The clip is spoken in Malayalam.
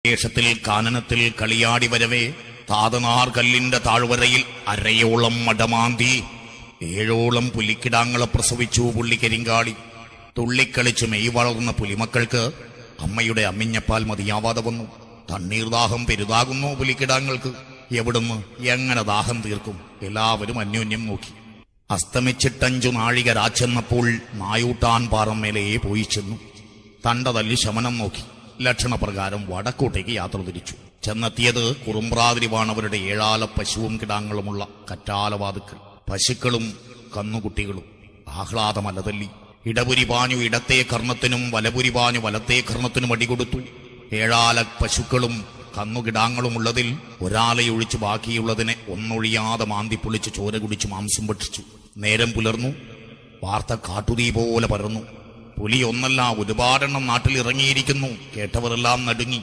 ദേശത്തിൽ കാനനത്തിൽ കളിയാടി വരവേ താതനാർ കല്ലിന്റെ താഴ്വരയിൽ അരയോളം മടമാന്തി 7 പുലിക്കിടാങ്ങളെ പ്രസവിച്ചു പുള്ളിക്കരിങ്കാളി. തുള്ളിക്കളിച്ച് മെയ് വളർന്ന പുലിമക്കൾക്ക് അമ്മയുടെ അമ്മിഞ്ഞപ്പാൽ മതിയാവാതെ വന്നു. തണ്ണീർദാഹം പെരുതാകുന്നു പുലിക്കിടാങ്ങൾക്ക്. എവിടുന്ന് എങ്ങനെ ദാഹം തീർക്കും? എല്ലാവരും അന്യോന്യം നോക്കി. അസ്തമിച്ചിട്ടഞ്ചു നാഴിക രാച്ചെന്നപ്പോൾ നായൂട്ടാൻ പാറമേലേ പോയി ചെന്നു. തണ്ട തല്ലി ശമനം നോക്കി. ലക്ഷണപ്രകാരം വടക്കോട്ടേക്ക് യാത്ര തിരിച്ചു. ചെന്നെത്തിയത് കുറുമ്പ്രാതിരിവാണവരുടെ 7 പശുവും കിടാങ്ങളുമുള്ള കറ്റാലവാതുക്കൾ. പശുക്കളും കന്നുകുട്ടികളും ആഹ്ലാദമലതല്ലി. ഇടപുരി പാഞ്ഞു ഇടത്തേ കർണത്തിനും വലപുരി പാഞ്ഞു വലത്തേ കർണത്തിനും അടികൊടുത്തു. 7 പശുക്കളും കന്നുകിടാങ്ങളുമുള്ളതിൽ ഒരാളെയൊഴിച്ച് ബാക്കിയുള്ളതിനെ ഒന്നൊഴിയാതെ മാന്തിപ്പൊളിച്ച് ചോര കുടിച്ച് മാംസം ഭക്ഷിച്ചു. നേരം പുലർന്നു. വാർത്ത കാട്ടുതീ പോലെ പരന്നു. പുലി ഒന്നല്ല ഒരുപാടെണ്ണം നാട്ടിൽ ഇറങ്ങിയിരിക്കുന്നു. കേട്ടവരെല്ലാം നടുങ്ങി.